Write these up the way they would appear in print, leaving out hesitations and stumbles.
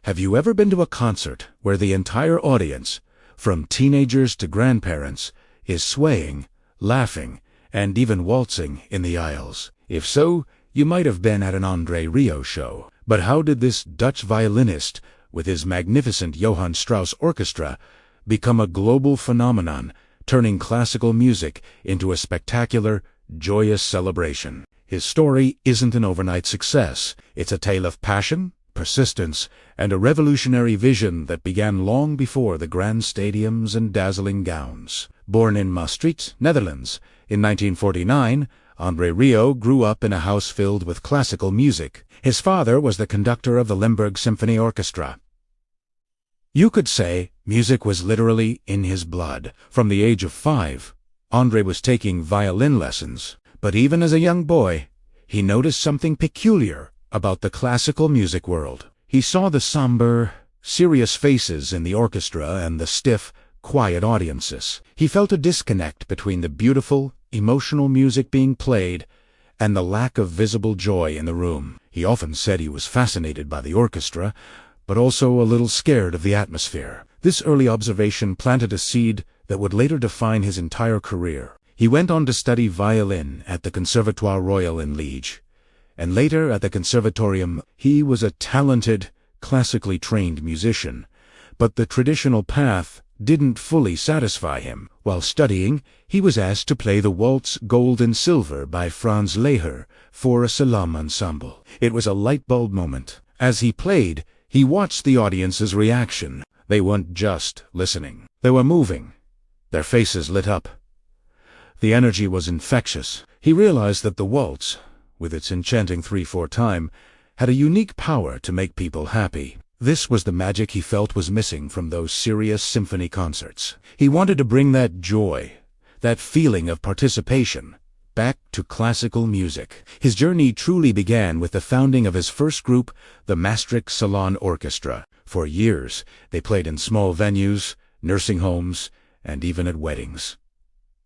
Have you ever been to a concert where the entire audience, from teenagers to grandparents, is swaying, laughing, and even waltzing in the aisles? If so, you might have been at an Andre Rieu show. But how did this Dutch violinist, with his magnificent Johann Strauss Orchestra, become a global phenomenon, turning classical music into a spectacular, joyous celebration? His story isn't an overnight success. It's a tale of passion, persistence, and a revolutionary vision that began long before the grand stadiums and dazzling gowns. Born in Maastricht, Netherlands, in 1949, Andre Rieu grew up in a house filled with classical music. His father was the conductor of the Limburg Symphony Orchestra. You could say music was literally in his blood. From the age of 5, Andre was taking violin lessons. But even as a young boy, he noticed something peculiar about the classical music world. He saw the somber, serious faces in the orchestra and the stiff, quiet audiences. He felt a disconnect between the beautiful, emotional music being played and the lack of visible joy in the room. He often said he was fascinated by the orchestra, but also a little scared of the atmosphere. This early observation planted a seed that would later define his entire career. He went on to study violin at the Conservatoire Royal in Liège, and later at the Conservatorium. He was a talented, classically trained musician, but the traditional path didn't fully satisfy him. While studying, he was asked to play the waltz Gold and Silver by Franz Lehrer for a Salon ensemble. It was a light bulb moment. As he played, he watched the audience's reaction. They weren't just listening. They were moving. Their faces lit up. The energy was infectious. He realized that the waltz, with its enchanting 3/4 time, had a unique power to make people happy. This was the magic he felt was missing from those serious symphony concerts. He wanted to bring that joy, that feeling of participation, back to classical music. His journey truly began with the founding of his first group, the Maastricht Salon Orchestra. For years, they played in small venues, nursing homes, and even at weddings.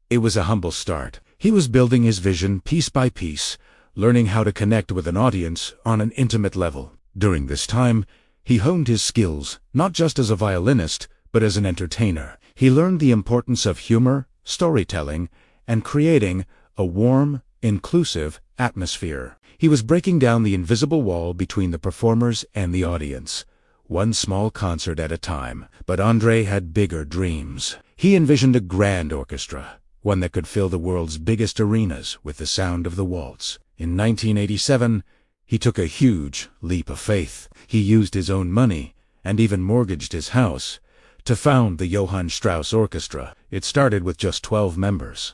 It was a humble start. He was building his vision piece by piece, learning how to connect with an audience on an intimate level. During this time, he honed his skills, not just as a violinist, but as an entertainer. He learned the importance of humor, storytelling, and creating a warm, inclusive atmosphere. He was breaking down the invisible wall between the performers and the audience, one small concert at a time. But André had bigger dreams. He envisioned a grand orchestra, one that could fill the world's biggest arenas with the sound of the waltz. In 1987, he took a huge leap of faith. He used his own money, and even mortgaged his house, to found the Johann Strauss Orchestra. It started with just 12 members.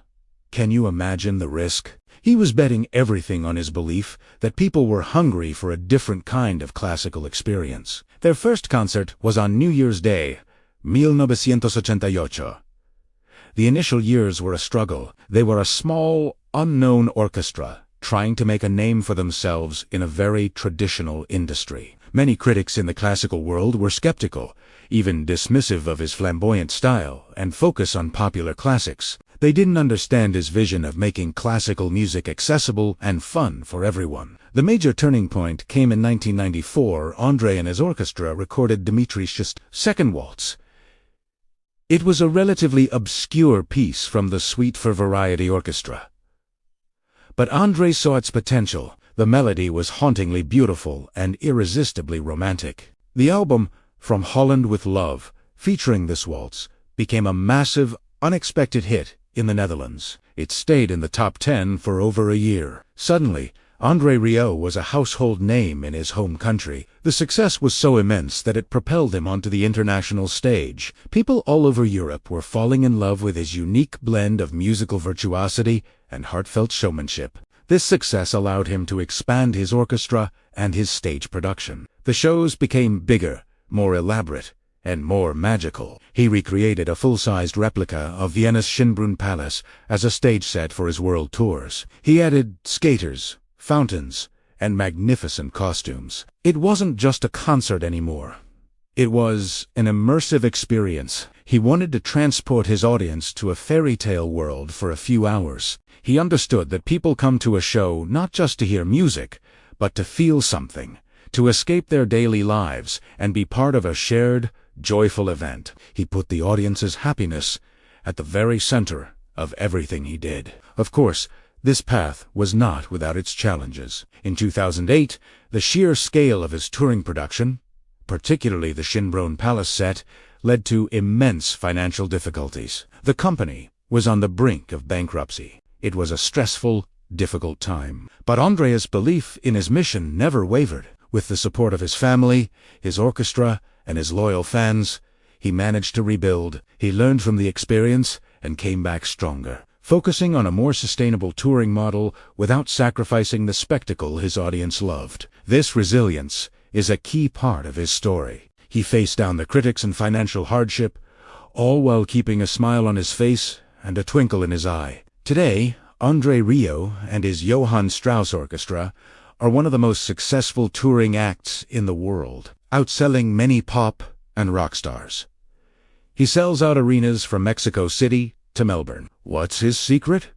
Can you imagine the risk? He was betting everything on his belief that people were hungry for a different kind of classical experience. Their first concert was on New Year's Day, 1988. The initial years were a struggle. They were a small, unknown orchestra, trying to make a name for themselves in a very traditional industry. Many critics in the classical world were skeptical, even dismissive of his flamboyant style and focus on popular classics. They didn't understand his vision of making classical music accessible and fun for everyone. The major turning point came in 1994. André and his orchestra recorded Dmitri Schi's Second Waltz. It was a relatively obscure piece from the Suite for Variety Orchestra. But André saw its potential. The melody was hauntingly beautiful and irresistibly romantic. The album, From Holland with Love, featuring this waltz, became a massive, unexpected hit in the Netherlands. It stayed in the top 10 for over a year. Suddenly, Andre Rieu was a household name in his home country. The success was so immense that it propelled him onto the international stage. People all over Europe were falling in love with his unique blend of musical virtuosity and heartfelt showmanship. This success allowed him to expand his orchestra and his stage production. The shows became bigger, more elaborate, and more magical. He recreated a full-sized replica of Vienna's Schönbrunn Palace as a stage set for his world tours. He added skaters, fountains, and magnificent costumes. It wasn't just a concert anymore. It was an immersive experience. He wanted to transport his audience to a fairy tale world for a few hours. He understood that people come to a show not just to hear music, but to feel something, to escape their daily lives and be part of a shared, joyful event. He put the audience's happiness at the very center of everything he did. Of course, this path was not without its challenges. In 2008, the sheer scale of his touring production, particularly the Schönbrunn Palace set, led to immense financial difficulties. The company was on the brink of bankruptcy. It was a stressful, difficult time. But André's belief in his mission never wavered. With the support of his family, his orchestra, and his loyal fans, he managed to rebuild. He learned from the experience and came back stronger, focusing on a more sustainable touring model without sacrificing the spectacle his audience loved. This resilience is a key part of his story. He faced down the critics and financial hardship, all while keeping a smile on his face and a twinkle in his eye. Today, Andre Rieu and his Johann Strauss Orchestra are one of the most successful touring acts in the world, outselling many pop and rock stars. He sells out arenas from Mexico City to Melbourne. What's his secret?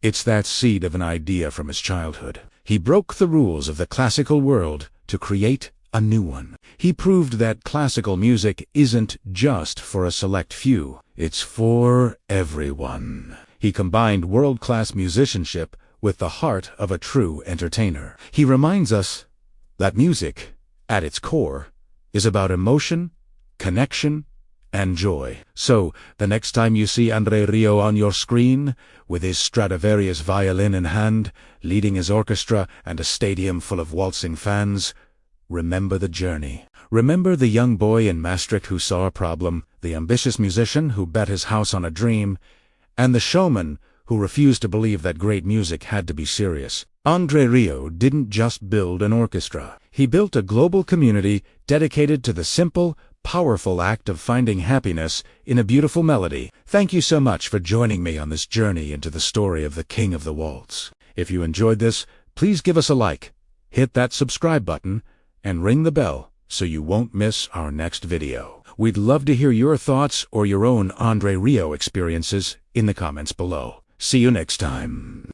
It's that seed of an idea from his childhood. He broke the rules of the classical world to create a new one. He proved that classical music isn't just for a select few. It's for everyone. He combined world-class musicianship with the heart of a true entertainer. He reminds us that music, at its core, is about emotion, connection, and joy. So, the next time you see Andre Rieu on your screen, with his Stradivarius violin in hand, leading his orchestra and a stadium full of waltzing fans, remember the journey. Remember the young boy in Maastricht who saw a problem, the ambitious musician who bet his house on a dream, and the showman who refused to believe that great music had to be serious. Andre Rieu didn't just build an orchestra. He built a global community dedicated to the simple, powerful act of finding happiness in a beautiful melody. Thank you so much for joining me on this journey into the story of the King of the Waltz. If you enjoyed this, please give us a like, hit that subscribe button, and ring the bell so you won't miss our next video. We'd love to hear your thoughts or your own Andre Rieu experiences in the comments below. See you next time.